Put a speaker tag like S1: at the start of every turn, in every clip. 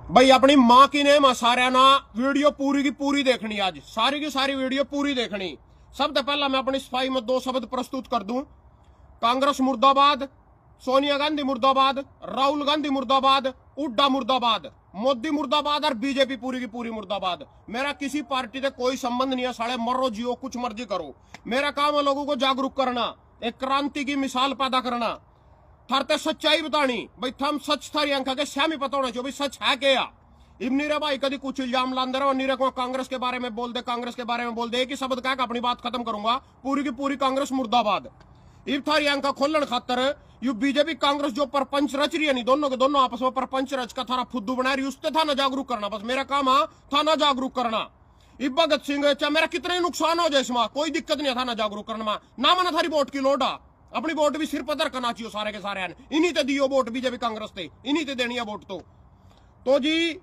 S1: भाई अपनी माँ की नेम सारे ना वीडियो पूरी की पूरी देखनी, आज सारी की सारी वीडियो पूरी देखनी। सबसे पहला मैं अपनी सफाई में दो शब्द प्रस्तुत कर दूं। कांग्रेस मुर्दाबाद, सोनिया गांधी मुर्दाबाद, राहुल गांधी मुर्दाबाद, हुड्डा मुर्दाबाद, मोदी मुर्दाबाद और बीजेपी पूरी की पूरी मुर्दाबाद। मेरा किसी पार्टी से कोई संबंध नहीं है, साले मरो जियो कुछ मर्जी करो। मेरा काम है लोगों को जागरूक करना, एक क्रांति की मिसाल पैदा करना, थारते सच्चाई बतानी। भाई थम सच थारी अंक के श्याम ही पता होना चाहिए भाई सच है क्या। इमनी रे भाई कभी कुछ इल्जाम लांदे रहो, नीरे को कांग्रेस के बारे में बोल दे, कांग्रेस के बारे में बोल दे, एक ही शब्द कह अपनी बात खत्म करूंगा। पूरी की पूरी कांग्रेस मुर्दाबाद। इब थारी अंक खोलन खातर यू बीजेपी कांग्रेस जो परपंच रच रही है, नहीं दोनों के दोनों आपस में परपंच रच का थारा फुद्दू बना रही, उससे था ना जागरूक करना। बस मेरा काम है था ना जागरूक करना। इब भगत सिंह चाहे मेरा कितना ही नुकसान हो जाए इसमें कोई दिक्कत नहीं था ना जागरूक करना। ना मना थारी वोट की लोड आ, अपनी वोट भी सिर पदर करना चाहिए सारे के सारे। इन्हीं ते दियो वोट बीजेपी कांग्रेस ते, इन्हीं ते देनी है वोट। तो जी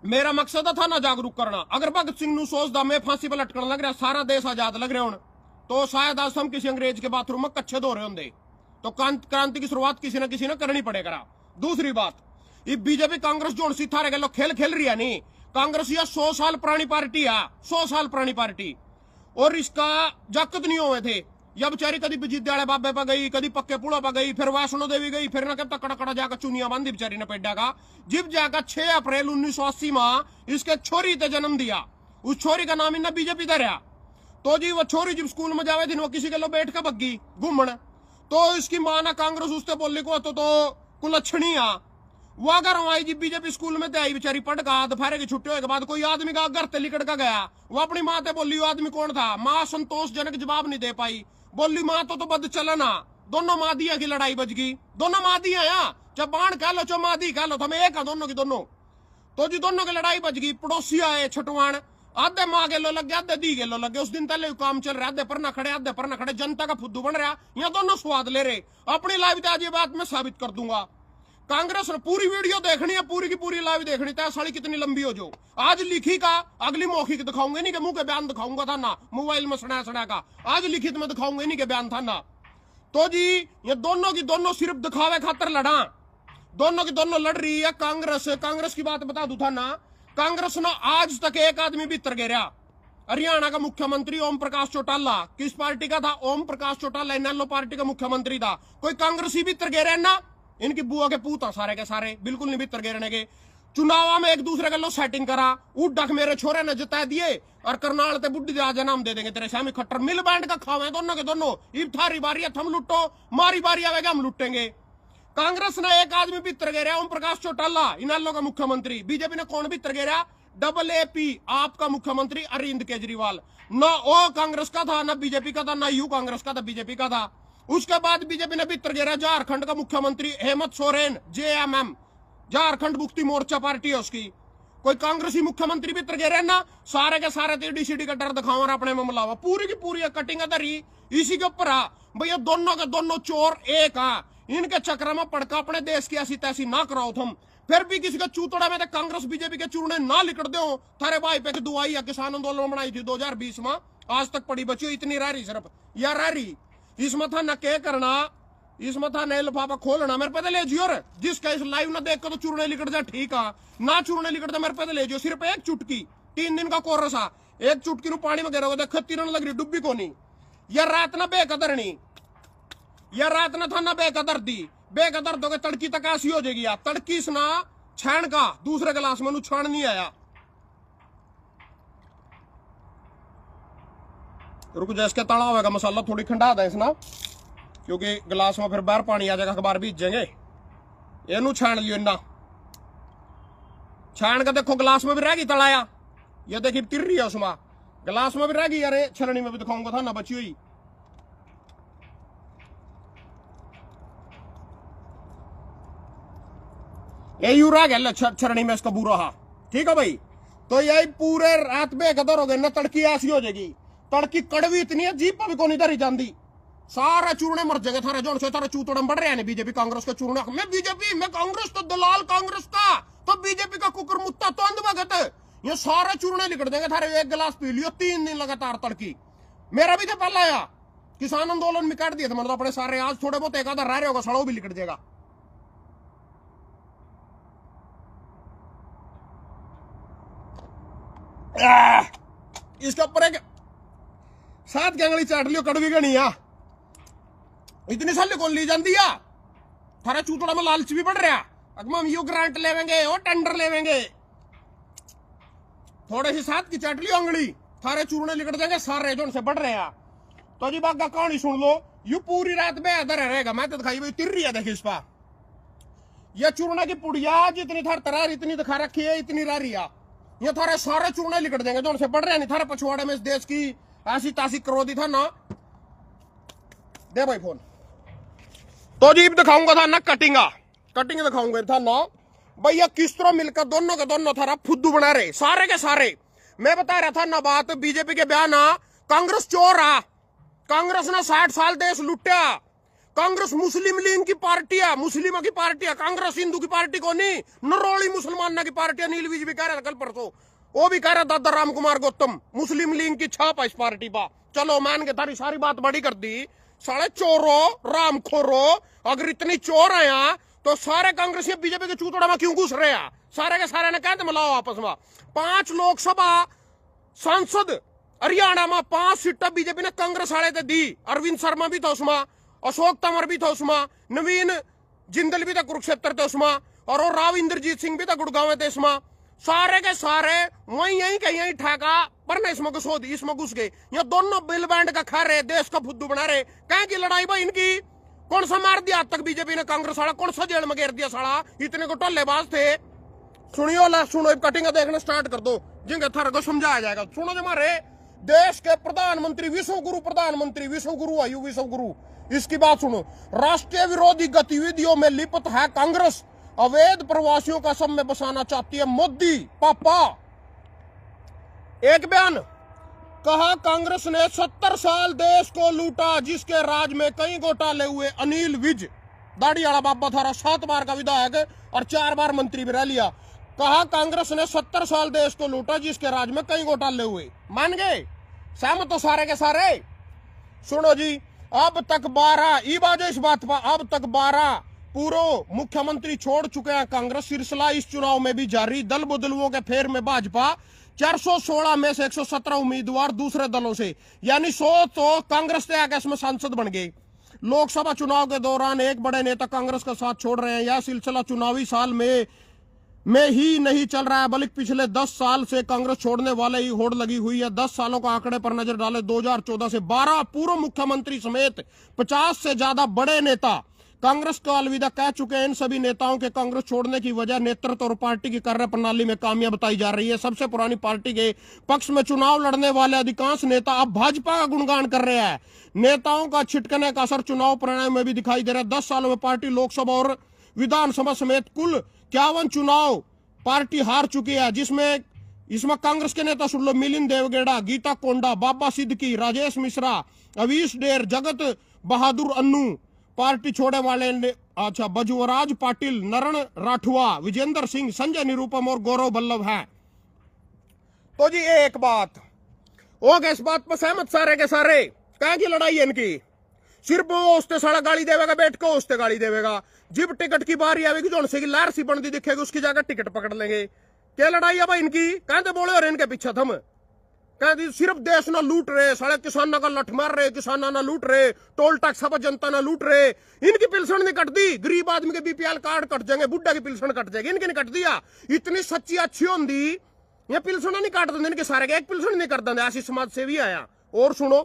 S1: मेरा मकसद था ना जागरूक करना। अगर भगत सिंह नु सोचदा मैं फांसी पर लटकन लग रहा, सारा देश आजाद लग रहा हूं, तो शायद आज हम किसी अंग्रेज के बाथरूम में कच्चे धो रहे होंगे। तो क्रांति की शुरुआत किसी ना करनी पड़ेगा। दूसरी बात, ये बीजेपी कांग्रेस जो सितारे के खेल खेल रही है नहीं, कांग्रेस यह 100 साल पुरानी पार्टी है, 100 साल पुरानी पार्टी। और इसका जाकत नहीं हुए थे। या बेचारी कभी विद्यालय बाबे पर गई, कभी पक्के पुड़ा पर गई, फिर वैष्णो देवी गई, फिर ना कब तक कड़ा जाकर चुनिया बांधी बेचारी ने पेड्डा का। जब जाकर 6 अप्रैल 1980 में इसके छोरी ने जन्म दिया, उस छोरी का नाम इन्हें बीजेपी धरया। तो जी वो छोरी जब स्कूल में जावे दिन वो किसी के लो बैठ कर बग्गी घूमन, तो इसकी मां ना कांग्रेस उससे बोलने को तो कुलक्षणी आ। वो अगर आई जी बीजेपी स्कूल में आई बेचारी पढ़ का दोपहर की छुट्टी होने के बाद कोई आदमी का घर से लिकड़ का गया, वो अपनी माँ से बोली वो आदमी कौन था। माँ संतोषजनक जवाब नहीं दे पाई, बोली माँ तो बद चलना। दोनों मादिया की लड़ाई बज गई, दोनों मादिया चाहे बाण कह लो चाहे मादी कह लो, तो एक है दोनों की दोनों। तो जी दोनों की लड़ाई बज गई। पड़ोसी आए छटवान, आधे माँ गेलो लगे आधे दी गेलो लगे। उस दिन पहले काम चल रहा, आधे पर ना खड़े आधे पर ना खड़े, जनता का फुद्दू बन रहा। यहाँ दोनों स्वाद ले रहे। अपनी लाइव आज ये बात मैं साबित कर दूंगा। कांग्रेस ने पूरी वीडियो देखनी है, पूरी की पूरी लाइव देखनी है, साड़ी कितनी लंबी हो जो। आज लिखी का अगली मौखिक दिखाऊंगे नहीं, के मुंह के बयान दिखाऊंगा था ना, मोबाइल में सड़ा का। आज लिखित में दिखाऊंगे नहीं के बयान था ना। तो जी ये दोनों की दोनों सिर्फ दिखावे खातर लड़ा, दोनों की दोनों लड़ रही है। कांग्रेस की बात बता दू था ना, कांग्रेस ने आज तक एक आदमी भीतर गिरा। हरियाणा का मुख्यमंत्री ओम प्रकाश चौटाला किस पार्टी का था? ओम प्रकाश चौटाला इनेलो पार्टी का मुख्यमंत्री था। कोई कांग्रेसी भीतर गिरे ना, इनकी बुआ के पूता सारे के सारे बिल्कुल नहीं भीतर गिरने के। चुनाव में एक दूसरे के लो सेटिंग करा, उड़क मेरे छोरे ने जिता दिए और करनाल ते बुढ़ी राजा नाम दे देंगे तेरे शामी खट्टर मिल बैंड का खावे दोनों के दोनों। इब थारी बारी है, थम लुटो, मारी बारी आवेगा हम लुटेंगे। कांग्रेस ने एक आदमी भीतर गिरा, ओम प्रकाश चौटाला इनेलो का मुख्यमंत्री। बीजेपी ने कौन भीतर गिरा? AAP आपका मुख्यमंत्री अरविंद केजरीवाल। ना ओ कांग्रेस का था, ना बीजेपी का था, ना यू कांग्रेस का था, बीजेपी का था। उसके बाद बीजेपी ने भीतर गिरा झारखंड का मुख्यमंत्री हेमंत सोरेन, JMM झारखंड मुक्ति मोर्चा पार्टी है उसकी। कोई कांग्रेसी मुख्यमंत्री भीतर गिरे ना, सारे के सारे DCD का डर दिखावा अपने में मिलावा। पूरी की पूरी कटिंग अदरी इसी के ऊपर आ। भैया दोनों के दोनों चोर एक आ, इनके चक्र में पड़का अपने देश की ऐसी तैसी ना कराओ तुम। फिर भी किसी का चूतड़ा में तो कांग्रेस बीजेपी के चूरने ना लिकड़ दो। थारे भाई पे दुआई है, किसान आंदोलन बनाई थी 2020 में, आज तक पड़ी बची इतनी रह रही सिर्फ या रह रही। इसमें था न क्या करना, इसमें था नए लिफाफा खोलना। मेरे पे ले जियो रे, जिसका इस लाइव ना देख कर तो चूरने लिकड़ जाए ठीक है, ना चूरने लिकड़ जाए मेरे पे ले जियो। सिर्फ एक चुटकी 3 दिन का कोरस आ, एक चुटकी पानी में गिरा देख तीरन लग रही डुब्बी को नहीं। या रात ना बेकदर नहीं, या रात ना था ना बेकदर दी, बेकदर दोगे तड़की तक ऐसी हो जाएगी। तड़की सना छाण का दूसरे गिलास में छाण नहीं आया। रुक जा, इसके तड़ा होगा मसाला थोड़ी खंडा दे इसना, क्योंकि गिलास में फिर बाहर पानी आ जाएगा, अखबार भीजेंगे। एनू छान लियो ना, छान का देखो गिलास में भी रह गई तड़ाया, ये देखिए तिर रही है उसमें, गिलास में भी रह गई। अरे छलनी में भी दिखाऊंगा था ना बची हुई। ये यू रह गया छलनी में इसका बुरा हा, ठीक है भाई। तो यही पूरे रात बेकदर हो गए ना, तड़की ऐसी हो जाएगी। तड़की कड़वी इतनी है जीप पर भी कोनी धरी जाती, सारा चूरने मर जाएंगे थारे जोन से। थारे चूतड़म बढ़ रहे हैं बीजेपी कांग्रेस के चूरने। मैं बीजेपी मैं कांग्रेस तो दलाल कांग्रेस का, तो बीजेपी का कुकर मुत्ता तो अंधभगत। ये सारे चूरने लिकड़ देंगे थारे। एक गिलास पी लियो 3 दिन लगातार तड़की। मेरा भी तो पहला आया, किसान आंदोलन में काट दिए थे मतलब अपने सारे। आज थोड़े बहुत एक आधा रह रहे होगा, सड़ो भी लिकड़ जाएगा। इसके ऊपर एक 7 की अंगली चाट लियो कड़वी गणी आ इतनी साल कौन ली जाती है थारा चूतड़ा में लालच भी बढ़ रहा अगर हम यू ग्रांट लेवेंगे और टेंडर लेवेंगे थोड़े सी 7 की चाट लियो अंगली थारे चूरने निकट जाएंगे सारे जो उनसे बढ़ रहे हैं तो जी बात का कहानी सुन लो यू पूरी रात बेहतर रहेगा मैं तो दिखाई भाई तिर रही है देखिए इस पा ये चूरने की पुड़िया जितनी थार तरार इतनी दिखा रखी है इतनी रारी है ये थारे सारे चूरने निकट देंगे जो उनसे बढ़ रहे हैं नहीं थारे पछवाड़े में इस देश की ऐसी तासी क्रोधी था ना दे भाई फोन तो जी दिखाऊंगा था ना कटिंग दिखाऊंगा था ना भैया किस तरह मिलकर दोनों के दोनों थारा फुद्दू बना रहे सारे के सारे मैं बता रहा था ना बात बीजेपी के बयान कांग्रेस चोर आ कांग्रेस ने 60 साल देश लुटा कांग्रेस मुस्लिम लीग की पार्टी है मुस्लिमों की पार्टी है कांग्रेस हिंदू की पार्टी को नहीं नरोली मुसलमान की पार्टी है नील विज भी कह रहा था कल परसों वो भी कह रहा दादा राम कुमार गौतम मुस्लिम लीग की छाप है इस पार्टी पा चलो मान के थारी सारी बात बड़ी कर दी साले चोरो रामखोरो अगर इतनी चोर है यहाँ तो सारे कांग्रेसी बीजेपी के चूतड़ा में क्यों घुस रहे हैं सारे के सारे ने कहते मिलाओ आपस में 5 लोकसभा सांसद हरियाणा में 5 सीटें बीजेपी ने कांग्रेस वाले थे दी अरविंद शर्मा भी था उसमें अशोक तंवर भी था उसमें नवीन जिंदल भी था कुरुक्षेत्र थे उसमें और वो राव इंद्रजीत सिंह भी था गुड़गांव थे इसमें सारे के सारे वहीं यहीं कहीं यहीं ठेका पर इसमें घुस गए ये दोनों बिल बैंड का खा रहे देश का फुद्दू बना रहे कहीं की लड़ाई भाई इनकी कौन सा मार दिया आज तक बीजेपी ने कांग्रेस वाला कौन सा जेल में घेर दिया साला इतने को टल्लेबाज थे सुनियो ला सुनो कटिंग देखना स्टार्ट कर दो जिनके थारे को समझाया जाएगा सुनो जो हमारे देश के प्रधानमंत्री विश्व गुरु आयु विश्व गुरु इसकी बात सुनो राष्ट्रीय विरोधी गतिविधियों में लिप्त है कांग्रेस अवैध प्रवासियों का सब में बसाना चाहती है मोदी पापा एक बयान कहा कांग्रेस ने 70 साल देश को लूटा जिसके राज में कई घोटाले हुए अनिल विज दाढ़ी वाला बाबा थारा 7 बार का विधायक और 4 बार मंत्री भी रह लिया कहा कांग्रेस ने 70 साल देश को लूटा जिसके राज में कई घोटाले हुए मान गए सहमत तो सारे के सारे सुनो जी अब तक 12 इस बात पर अब तक 12 पूर्व मुख्यमंत्री छोड़ चुके हैं कांग्रेस सिलसिला इस चुनाव में भी जारी दल बदलुओं के फेर में भाजपा 416 में से 117 उम्मीदवार दूसरे दलों से यानी 100 तो कांग्रेस से आगे इसमें सांसद बन गए लोकसभा चुनाव के दौरान एक बड़े नेता कांग्रेस का साथ छोड़ रहे हैं यह सिलसिला चुनावी साल में ही नहीं चल रहा है बल्कि पिछले 10 साल से कांग्रेस छोड़ने वाले ही होड़ लगी हुई है 10 सालों का आंकड़े पर नजर डाले 2014 से 12 पूर्व मुख्यमंत्री समेत 50 से ज्यादा बड़े नेता कांग्रेस को अलविदा कह चुके हैं इन सभी नेताओं के कांग्रेस छोड़ने की वजह नेतृत्व और पार्टी की कार्य प्रणाली में खामियां बताई जा रही है सबसे पुरानी पार्टी के पक्ष में चुनाव लड़ने वाले अधिकांश नेता अब भाजपा का गुणगान कर रहे हैं नेताओं का छिटकने का असर चुनाव परिणाम में भी दिखाई दे रहा है 10 सालों में पार्टी लोकसभा और विधानसभा समेत कुल 51 चुनाव पार्टी हार चुकी है जिसमें इसमें कांग्रेस के नेता सुन लो मिलिंद देवगेड़ा गीता कोंडा बाबा सिद्दीकी राजेश मिश्रा अवीश डेर जगत बहादुर अन्नू पार्टी छोड़ने वाले अच्छा बजुवराज पाटिल नरण राठवा विजेंद्र सिंह संजय निरुपम और गौरव बल्लभ है तो जी एक बात हो गया इस बात पर सहमत सारे के सारे क्या की लड़ाई है इनकी सिर्फ वो उसते सारा गाली देवेगा बैठ को उसते गाली देवेगा जिब टिकट की बारी आएगी जो से लार सी बनती दिखेगी उसकी जगह टिकट पकड़ लेंगे क्या लड़ाई है भाई इनकी कहते बोले और इनके पीछे थम कहते सिर्फ देश ना लूट रहे सारे किसानों का लठ मार रहे किसाना ना लूट रहे टोल टैक्स सब जनता ना लूट रहे इनकी पिलसन नहीं कटती गरीब आदमी के बीपीएल कार्ड कट जाएंगे बुढ़ा की पिलसन कट जाएगी इनकी नहीं कट दिया इतनी सच्ची अच्छी होंगी ये पिलसन नहीं काट देंगे इनके सारे एक पिलसन नहीं कर देंगे ऐसी समाज से भी आया और सुनो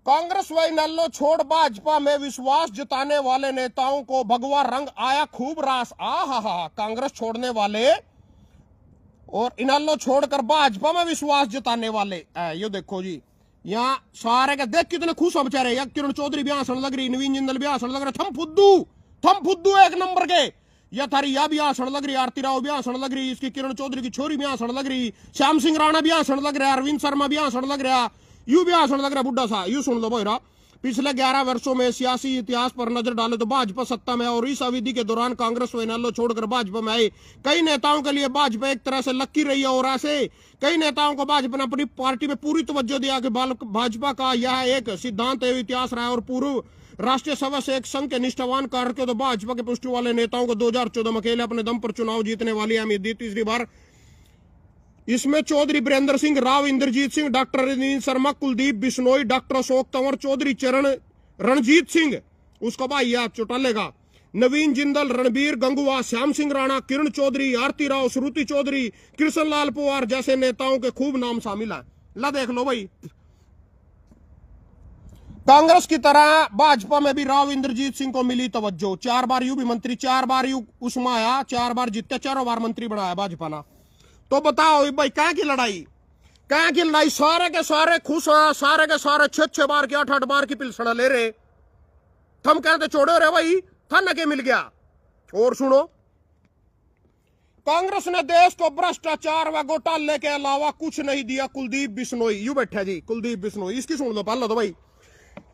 S1: कांग्रेस व इनेलो छोड़ भाजपा में विश्वास जताने वाले नेताओं को भगवा रंग आया खूब रास कांग्रेस छोड़ने वाले और इनेलो छोड़कर भाजपा में विश्वास जताने वाले ये देखो जी यहाँ सारे के देख कितने खुश हो बेचारे या किरण चौधरी भी हंसन लग रही नवीन जिंदल भी हंसन लग रहे थम फुद्दू एक नंबर के या थारी या भी हंसन लग रही आरती राव भी हंसन लग रही इसकी किरण चौधरी की छोरी भी हंसन लग रही श्याम सिंह राणा भी हंसन लग रहा अरविंद शर्मा भी हंसन लग रहा यू भी आसन लग रहा बुढ़ा सा यू सुन लो भाईरा पिछले 11 वर्षों में सियासी इतिहास पर नजर डाले तो भाजपा सत्ता में और इस अवधि के दौरान कांग्रेस व इनेलो छोड़कर भाजपा में आए कई नेताओं के लिए भाजपा एक तरह से लक्की रही है और ऐसे कई नेताओं को भाजपा ने अपनी पार्टी में पूरी तवज्जो दिया कि भाजपा का यह एक सिद्धांत एवं इतिहास रहा है और पूर्व राष्ट्रीय सभा से एक संघ के निष्ठावान कार्य तो भाजपा के पुष्टि वाले नेताओं को 2014 में अकेले अपने दम पर चुनाव जीतने वाली अहमियत दी तीसरी बार इसमें चौधरी बीरेंद्र सिंह राव, इंद्रजीत सिंह, डॉक्टर रजनीश शर्मा, कुलदीप बिश्नोई, डॉक्टर अशोक तंवर, चौधरी चरण रणजीत सिंह उसका भाई आप चौटाले का, नवीन जिंदल, रणबीर गंगुआ, श्याम सिंह राणा, किरण चौधरी, आरती राव, श्रुति चौधरी, कृष्ण लाल पवार जैसे नेताओं के खूब नाम शामिल है। ला देख लो भाई, कांग्रेस की तरह भाजपा में भी राव इंद्रजीत सिंह को मिली तवज्जो। 4 बार यूं भी मंत्री, 4 बार यूं उसमें आया, 4 बार जीते, 4 बार मंत्री बनाया भाजपा ना। तो बताओ भाई क्या की लड़ाई, क्या की लड़ाई? सारे के सारे खुश हैं, सारे के सारे 6-6 बार की 8-8 बार की पिलसना ले रहे। थम कहते छोड़ो रे भाई, थाना के मिल गया। और सुनो, कांग्रेस ने देश को भ्रष्टाचार व घोटाले के अलावा कुछ नहीं दिया। कुलदीप बिश्नोई यू बैठा जी, कुलदीप बिश्नोई, इसकी सुन लो पहले तो भाई।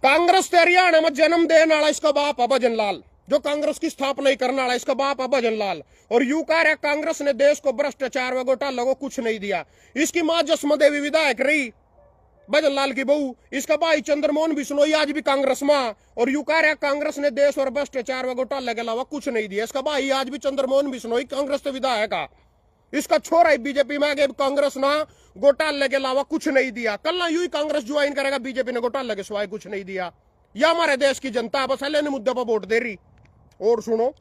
S1: कांग्रेस के हरियाणा में जन्म देने वाला इसका बाप है भजन लाल, जो कांग्रेस की स्थापना ही करने वाला इसका बाप है भजन लाल। और यू कह रहे कांग्रेस ने देश को भ्रष्टाचार व घोटाले को कुछ नहीं दिया। इसकी मां जसमा देवी विधायक रही, भजन लाल की बहू, इसका भाई चंद्रमोहन बिश्नोई आज भी कांग्रेस में। और यू कह रहे कांग्रेस ने देश और भ्रष्टाचार व घोटाले के अलावा कुछ नहीं दिया। इसका भाई आज भी चंद्रमोहन बिश्नोई कांग्रेस के विधायक है। इसका छोरा बीजेपी में आगे, कांग्रेस ना घोटाले के अलावा कुछ नहीं दिया। कल ना यू ही कांग्रेस ज्वाइन करेगा, बीजेपी ने घोटाले के सिवाय कुछ नहीं दिया। या हमारे देश की जनता बस लेने मुद्दे पर वोट दे रही। और सुनो,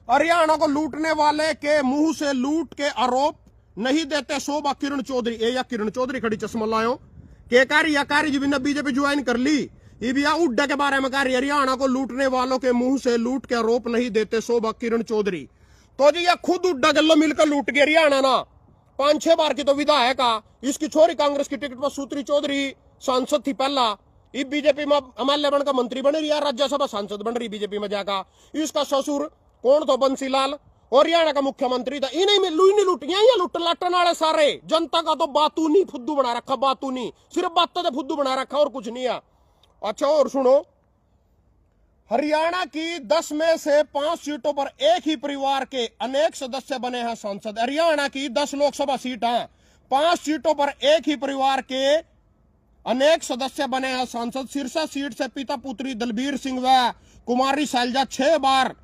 S1: हरियाणा को लूटने वाले के मुंह से लूट के आरोप नहीं देते शोभा किरण चौधरी। ए या किरण चौधरी खड़ी चश्मा लायो के कारी जी ने बीजेपी ज्वाइन कर ली। ये भी उड्डा के बारे में कह रही, हरियाणा को लूटने वालों के मुंह से लूट के आरोप नहीं देते शोभा किरण चौधरी। तो जी ये खुद उड्डा गल्लो मिलकर लूट गया हरियाणा ना। 5-6 बार की तो विधायक आ। इसकी छोरी कांग्रेस की टिकट पर सूत्री चौधरी सांसद थी पहला, ये बीजेपी में एमएलए बनकर मंत्री बन रही है, राज्यसभा सांसद बन रही बीजेपी में जाकर। इसका ससुर कौन था? बंसीलाल, और हरियाणा का मुख्यमंत्री था। इन्हें में लुटिया या लुट लाटन वाले सारे। जनता का तो बातू नहीं फुद्दू बना रखा, बातू नहीं, सिर्फ बातों से फुद्दू बना रखा और कुछ नहीं है। अच्छा और सुनो, हरियाणा की 10 में से 5 सीटों पर एक ही परिवार के अनेक सदस्य बने हैं सांसद। हरियाणा की 10 लोकसभा सीट हैं, 5 सीटों पर एक ही परिवार के अनेक सदस्य बने हैं सांसद। सिरसा सीट से पिता पुत्री दलबीर सिंह व कुमारी शैलजा 6 बार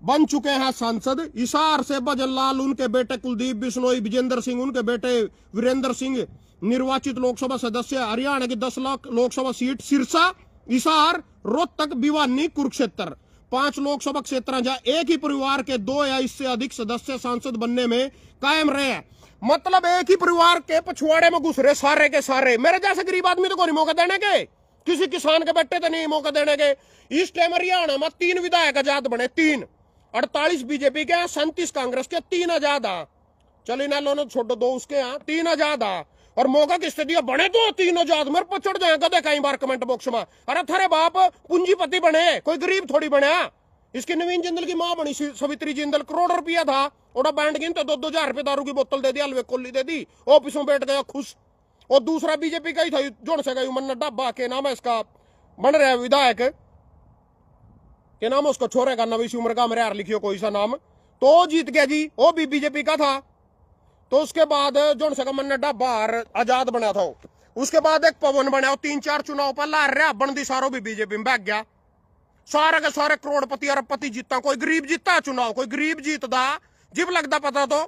S1: बन चुके हैं सांसद। हिसार से भजन लाल, उनके बेटे कुलदीप बिश्नोई, विजेंद्र सिंह, उनके बेटे वीरेंद्र सिंह निर्वाचित लोकसभा सदस्य। हरियाणा की 10 लाख लोकसभा सीट सिरसा, हिसार, रोहतक, भिवानी, कुरुक्षेत्र 5 लोकसभा क्षेत्र जहां एक ही परिवार के 2 या इससे अधिक सदस्य सांसद बनने में कायम रहे। मतलब एक ही परिवार के पछुआड़े में घुस रहे सारे के सारे। मेरे जैसे गरीब आदमी तो कोई मौका देने के, किसी किसान के बेटे तो नहीं मौका देने के। इस टाइम हरियाणा में 3 विधायक आजाद बने, 3, 48 बीजेपी के, 37 कांग्रेस के, 3 आजाद आ। चल इन लोगों छोड़ो, 2 उसके यहाँ, 3 आजाद आ। और मौका किसने दिया? बने तो 3 आजाद। मेरे पर चढ़ जाएगा देखा कई बार कमेंट बॉक्स में, अरे थारे बाप पूंजीपति बने, कोई गरीब थोड़ी बने। इसकी नवीन जिंदल की मां बनी सवित्री जिंदल, करोड़ रुपया था, ओड़ा बैंड गिन तो 2-2 हजार रुपये दारू की बोतल दे दी, हलवे कोली दे दी, ऑफिस में बैठ गया खुश। और दूसरा बीजेपी का ही था, जोड़ से गई मन्ना डब्बा के नाम है इसका, बन रहा है विधायक के नाम, उसका छोरे का नवीस उम्र का, मेरे यार लिखियो कोई सा नाम, तो जीत गया जी, वो भी बीजेपी का था। तो उसके बाद जोन से मन्ना डब्बा आजाद बना था। उसके बाद एक पवन बना, 3-4 चुनाव पर ला रहा बनदी सारो भी बीजेपी में बैठ गया। सारे के सारे करोड़पति अरबपति जीता, कोई गरीब जीता चुनाव, कोई गरीब जीतदा जिब लगता पता तो।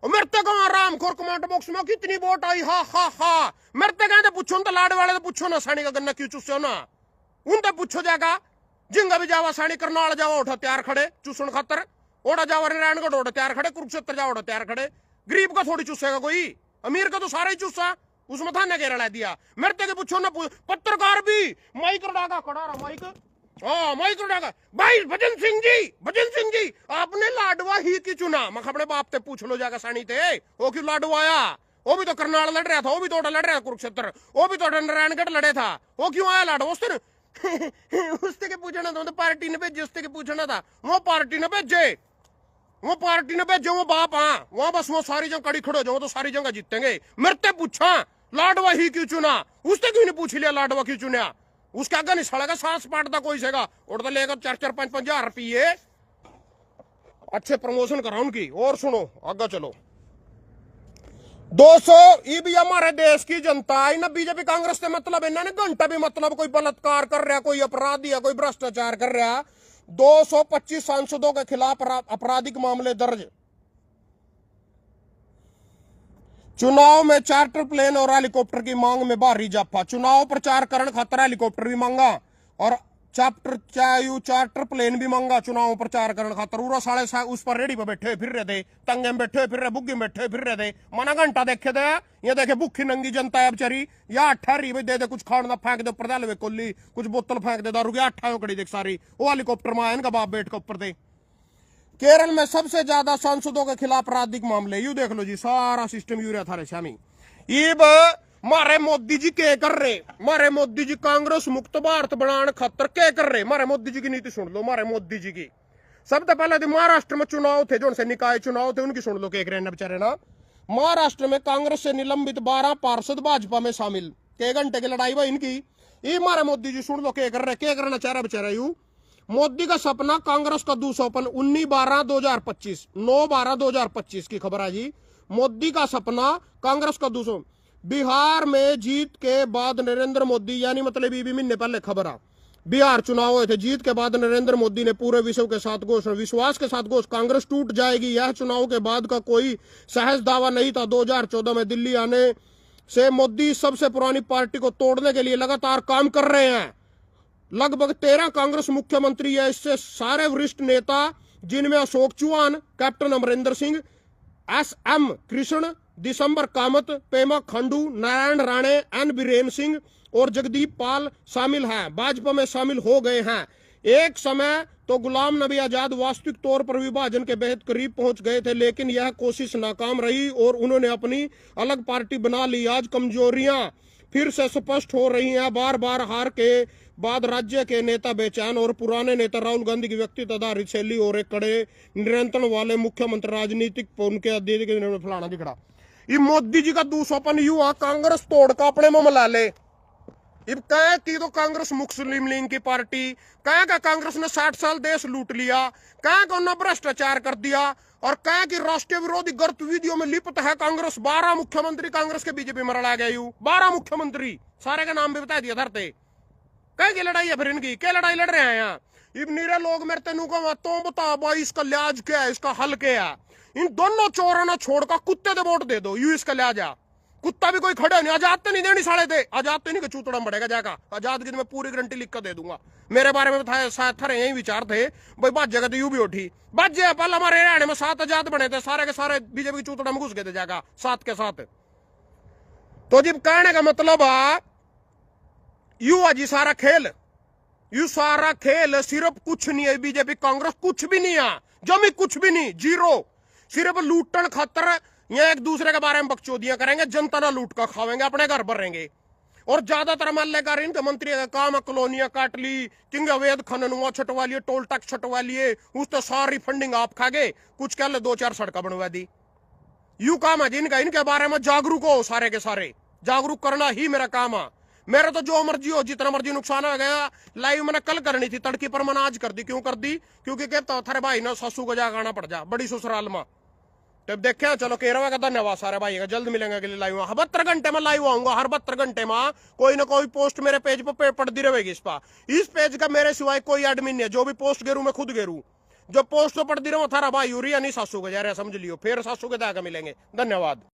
S1: मेरे तो आराम खोर कमेंट बॉक्स में कितनी वोट आई, हा हा हा। मेरे तो कहते पूछो तो लाड वाले तो पूछो ना, सानी का गन्ना क्यों चुसो ना, उनसे पूछो जाएगा। जिंगा भी जावा सानी करनाल जावा उठा तैयार खड़े चूसण खातर, ओड़ा जावा नारायणगढ़ ओढ़ तैयार खड़े, कुरुक्षेत्र जावा ओढ़ तैयार खड़े। गरीब का थोड़ी चूसेगा कोई, अमीर का तो सारा ही चूसा, उसमें थाने के रला दिया। मेरे तो पूछो ना, पत्रकार भी माइक डाका खड़ा रहा, माइक, हाँ माइक डाका, भाई भजन सिंह जी आपने लाडवा ही की चुना। मैं अपने बाप से पूछ लो जाकर सानी थे, वो क्यों लाडवा आया? वो भी तो करनाल लड़ रहा था, वो भी तो लड़ रहा है कुरुक्षेत्र, वो भी तो नारायणगढ़ लड़े था, वो क्यों आया लाडवा? उससे के पूछना था, तो पार्टी ने भेजे, उससे के पूछना था, वो पार्टी ने भेजे, वो पार्टी ने भेजे, वो बाप हाँ, वहां बस वो सारी जंग कड़ी खड़ो जाओ तो सारी जगह जीतेंगे। मेरे ते पूछा लाडवा ही क्यों चुना, उससे क्यों नहीं पूछ लिया लाडवा क्यों चुना? उसके आगे नहीं सड़ेगा, सांस पाटता कोई सेगा, और तो लेकर 4-4, 5-5 हजार रुपये अच्छे प्रमोशन करा उनकी। और सुनो आगे चलो, 200 ये भी हमारे देश की जनता है ना, बीजेपी कांग्रेस से मतलब इन्होंने घंटा भी मतलब कोई बलात्कार कर रहा, कोई अपराधी है, कोई भ्रष्टाचार कर रहा। 225 सांसदों के खिलाफ आपराधिक मामले दर्ज। चुनाव में चार्टर प्लेन और हेलीकॉप्टर की मांग में भारी इजाफा। चुनाव प्रचार करण खातर हेलीकॉप्टर भी मांगा और चार्टर प्लेन भी मांगा। चुनाव प्रचार करण खातर उरा साले उस पर रेडी पे बैठे फिर रहे थे, तंगे में बैठे फिर रहे, बुग्गी में बैठे फिर रहे थे। मना घंटा देखे थे, ये देखे भूखी नंगी जनता है बेचारी। या ठहरी भाई दे दे कुछ खाना फेंक दे ऊपर दे कोली, कुछ बोतल फेंक दे दारू की। अट्ठा कड़ी देख सारी वो हेलीकॉप्टर में आया इनका बाप बैठ के ऊपर थे। केरल में सबसे ज्यादा सांसदों के खिलाफ आपराधिक मामले। यू देख लो जी सारा सिस्टम यू रहा था शामी। इब मारे मोदी जी के कर रहे, मारे मोदी जी कांग्रेस मुक्त भारत बनाने खातर के कर रहे। मारे मोदी जी की नीति सुन लो, मारे मोदी जी की। सबसे पहले तो महाराष्ट्र में चुनाव थे, जो निकाय चुनाव थे, उनकी सुन लो के रहे बेचारे ना। महाराष्ट्र में कांग्रेस से निलंबित 12 पार्षद भाजपा में शामिल। के घंटे की लड़ाई हुई इनकी। ये मारे मोदी जी सुन लो के कर रहे, के करना चाह रहा बेचारा यू। मोदी का सपना कांग्रेस का दूसरापन 19/12/2025 9/12/2025 की खबर है जी। मोदी का सपना कांग्रेस का दूसरा। बिहार में जीत के बाद नरेंद्र मोदी यानी मतलब ये भी महीने पहले खबर आ, बिहार चुनाव हुए थे, जीत के बाद नरेंद्र मोदी ने पूरे विश्व के साथ घोषणा, विश्वास के साथ घोषणा कांग्रेस टूट जाएगी। यह चुनाव के बाद का कोई सहज दावा नहीं था। 2014 में दिल्ली आने से मोदी सबसे पुरानी पार्टी को तोड़ने के लिए लगातार काम कर रहे हैं। लगभग 13 कांग्रेस मुख्यमंत्री है, इससे सारे वरिष्ठ नेता जिनमें अशोक चौहान, कैप्टन अमरिंदर सिंह, एस.एम. कृष्ण, दिसंबर कामत, पेमा खांडू, नारायण राणे, एन बीरेन सिंह और जगदीप पाल शामिल हैं, भाजपा में शामिल हो गए हैं। एक समय तो गुलाम नबी आजाद वास्तविक तौर पर विभाजन के बेहद करीब पहुंच गए थे, लेकिन यह कोशिश नाकाम रही और उन्होंने अपनी अलग पार्टी बना ली। आज कमजोरियां फिर से स्पष्ट हो रही हैं। बार बार हार के बाद राज्य के नेता बेचैन और पुराने नेता राहुल गांधी की व्यक्तित्व आधारित शैली और एक कड़े नियंत्रण वाले मुख्यमंत्री राजनीतिक उनके अध्यक्ष फलाना दिखड़ा। ये मोदी जी का दूसरापन युवा कांग्रेस तोड़ का अपने में मिला ले। इब कह की तो कांग्रेस मुस्लिम लीग की पार्टी, कह का कांग्रेस ने 60 साल देश लूट लिया, कह का उन्होंने भ्रष्टाचार कर दिया और कह की राष्ट्रीय विरोधी गतिविधियों में लिप्त है कांग्रेस। 12 मुख्यमंत्री कांग्रेस के बीजेपी में लड़ा गया। 12 मुख्यमंत्री सारे का नाम भी बता दिया धरते। कह की लड़ाई है फिर इनकी, क्या लड़ाई लड़ रहे हैं यहाँ। इब नीरे लोग मेरे तेनू को तो बता भाई इसका लिहाज क्या है, इसका हल क्या है। इन दोनों चोरों ने छोड़कर कुत्ते दे वोट दे दो, यू इसका लिहाज है। कुत्ता भी कोई खड़े नहीं, आजाद तो नहीं देनी साले थे, आजाद तो नहीं कि चूतड़ा बढ़ेगा जाएगा। आजाद की मैं पूरी गारंटी लिख कर दे दूंगा। मेरे बारे में बताया शायद थारे यही विचार थे भाई बात जगह तो यू भी उठी बात जे पहले हमारे हरियाणा में 7 आजाद बने थे, सारे के सारे बीजेपी की चूतड़ा में घुस गए थे जाएगा 7 के 7। तो जब कहने का मतलब है यू अजी सारा खेल, यू सारा खेल सिर्फ कुछ नहीं है। बीजेपी कांग्रेस कुछ भी नहीं है, जमी कुछ भी नहीं, जीरो। सिर्फ लूटन खातर ये एक दूसरे के बारे में बकचोदियां करेंगे, जनता ना लूट कर खावेंगे, अपने घर भरेंगे। और ज्यादातर मल्लेकार इनके मंत्री का काम है कॉलोनियां काट ली, किंग अवैध खनन हुआ छटवा लिए, टोल टैक्स छटवा लिए, उस तो सारी फंडिंग आप खा गए, कुछ कह ले 2-4 सड़कें बनवा दी। यू काम है जिनका, इनके बारे में जागरूक हो सारे के सारे, जागरूक करना ही मेरा काम है। मेरा तो जो मर्जी हो, जितना मर्जी नुकसान हो गया। लाइव मैंने कल करनी थी तड़की पर, मैंने आज कर दी। क्यों कर दी? क्योंकि कहता हूं थारे भाई ना सासू को जाकर आना पड़ जा बड़ी ससुराल में। तब देखे चलो केरवा का धन्यवाद सारे भाई का। जल्द मिलेंगे के लिए लाइव 72 घंटे में लाइव आऊंगा। हर 72 घंटे में कोई ना कोई पोस्ट मेरे पेज पर पड़ती रहेगी। इस पेज का मेरे सिवाय कोई एडमिन नहीं है। जो भी पोस्ट गेरू मैं खुद गेरू, जो पोस्ट पड़ती रहो थारा भाई यूरिया नहीं सासू को जा रहा, समझ लियो। फिर सासू के दागा मिलेंगे। धन्यवाद।